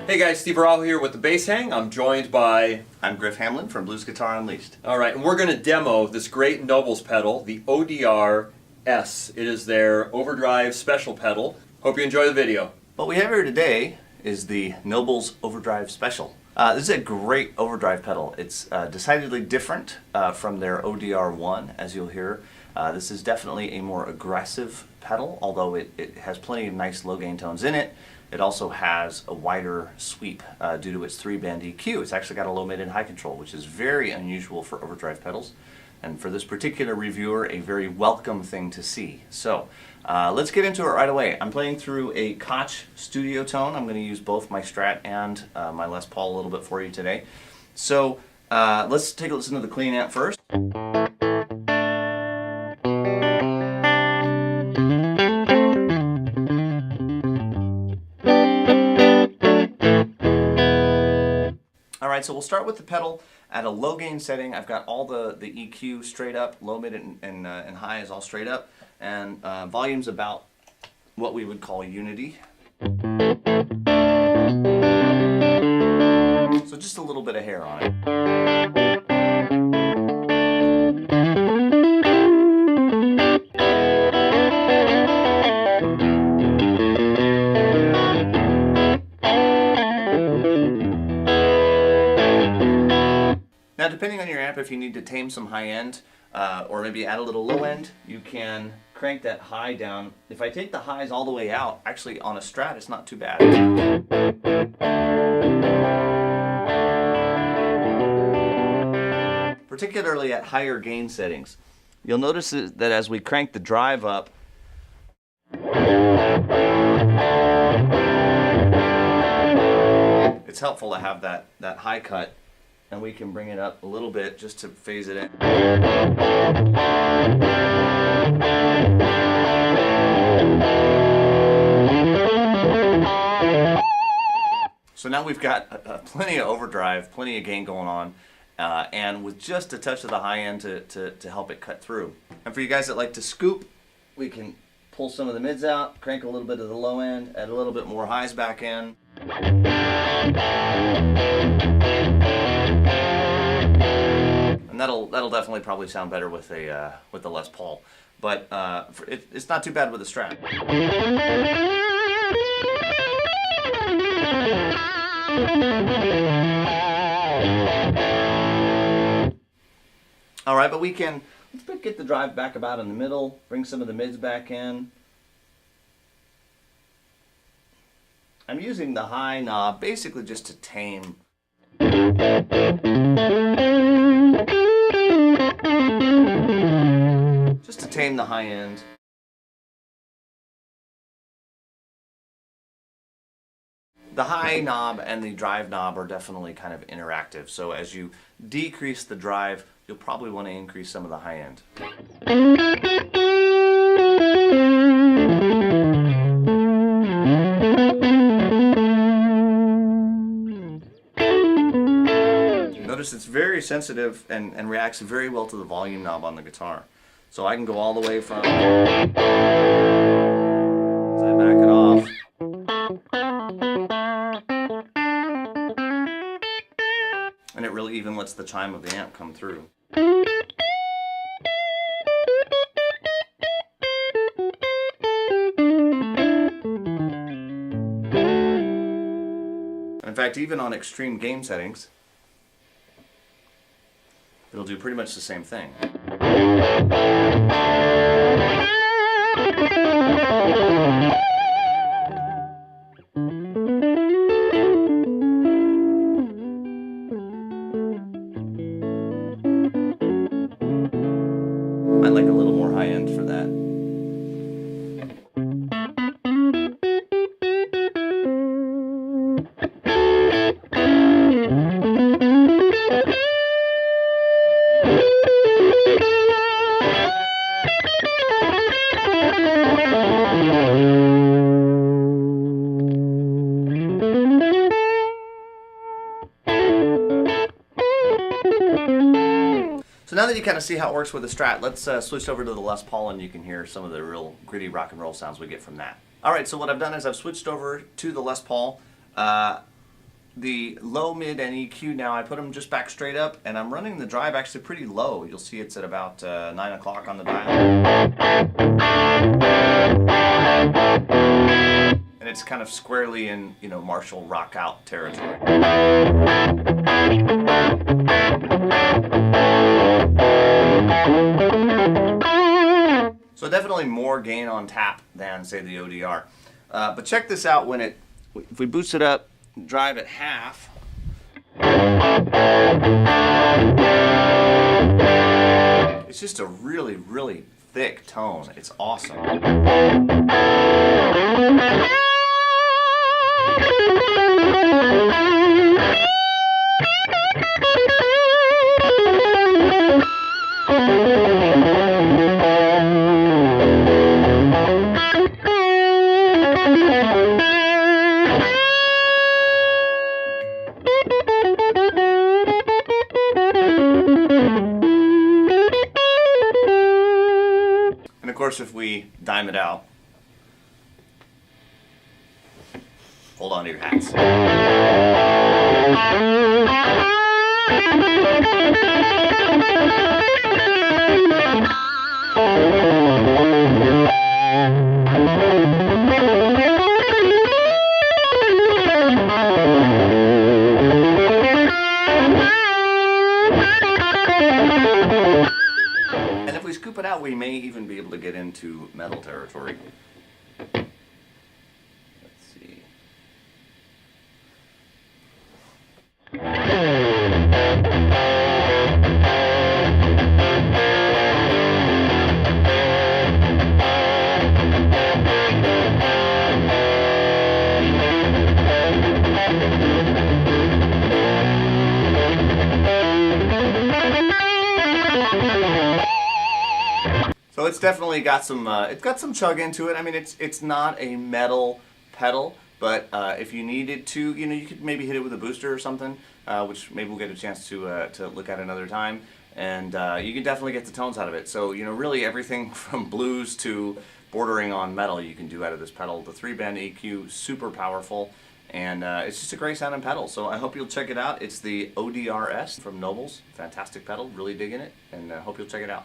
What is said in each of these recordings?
Hey guys, Steve Araujo here with the Bass Hang. I'm joined by... I'm Griff Hamlin from Blues Guitar Unleashed. Alright, and we're going to demo this great Nobels pedal, the ODR-S. It is their Overdrive Special pedal. Hope you enjoy the video. What we have here today is the Nobels Overdrive Special. This is a great overdrive pedal. It's decidedly different from their ODR-1, as you'll hear. This is definitely a more aggressive pedal, although it has plenty of nice low gain tones in it. It also has a wider sweep due to its 3-band EQ. It's actually got a low, mid, and high control, which is very unusual for overdrive pedals. And for this particular reviewer, a very welcome thing to see. So let's get into it right away. I'm playing through a Koch Studiotone. I'm going to use both my Strat and my Les Paul a little bit for you today. So let's take a listen to the clean amp first. Alright, so we'll start with the pedal at a low gain setting. I've got all the EQ straight up, low, mid, and high is all straight up, and volume's about what we would call unity. So just a little bit of hair on it. Now, depending on your amp, if you need to tame some high end or maybe add a little low end, you can crank that high down. If I take the highs all the way out, actually on a Strat, it's not too bad. Particularly at higher gain settings. You'll notice that as we crank the drive up, it's helpful to have that high cut. And we can bring it up a little bit just to phase it in. So now we've got plenty of overdrive, plenty of gain going on, and with just a touch of the high end to help it cut through. And for you guys that like to scoop, we can pull some of the mids out, crank a little bit of the low end, add a little bit more highs back in. And that'll definitely probably sound better with the Les Paul, but it's not too bad with the Strat. All right, but let's get the drive back about in the middle, bring some of the mids back in. I'm using the high knob basically just to tame. Just to tame the high end. The high knob and the drive knob are definitely kind of interactive, so as you decrease the drive, you'll probably want to increase some of the high end. Notice it's very sensitive and reacts very well to the volume knob on the guitar. So I can go all the way from, as I back it off, and it really even lets the chime of the amp come through. In fact, even on extreme gain settings, it'll do pretty much the same thing. Might like a little more high end for that. So now that you kind of see how it works with the Strat, let's switch over to the Les Paul and you can hear some of the real gritty rock and roll sounds we get from that. Alright, so what I've done is I've switched over to the Les Paul. the low, mid, and EQ now, I put them just back straight up, and I'm running the drive actually pretty low. You'll see it's at about 9 o'clock on the dial. And it's kind of squarely in, you know, Marshall rock out territory. So definitely more gain on tap than, say, the ODR. But check this out when if we boost it up, drive at half. It's just a really, really thick tone. It's awesome. And of course, if we dime it out, hold on to your hats. And if we scoop it out, we may even be able to get into metal territory. Let's see. So it's definitely got some chug into it. I mean, it's not a metal pedal, but if you needed to, you know, you could maybe hit it with a booster or something, which maybe we'll get a chance to look at another time. And you can definitely get the tones out of it. So, you know, really everything from blues to bordering on metal you can do out of this pedal. The 3-band EQ, super powerful, and it's just a great sounding pedal. So I hope you'll check it out. It's the ODR-S from Nobels. Fantastic pedal, really digging it, and hope you'll check it out.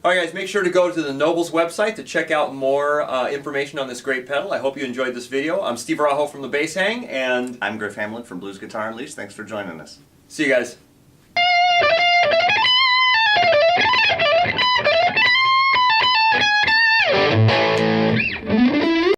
All right, guys, make sure to go to the Nobels website to check out more information on this great pedal. I hope you enjoyed this video. I'm Steve Araujo from the Bass Hang, and I'm Griff Hamlin from Blues Guitar Unleashed. Thanks for joining us. See you guys.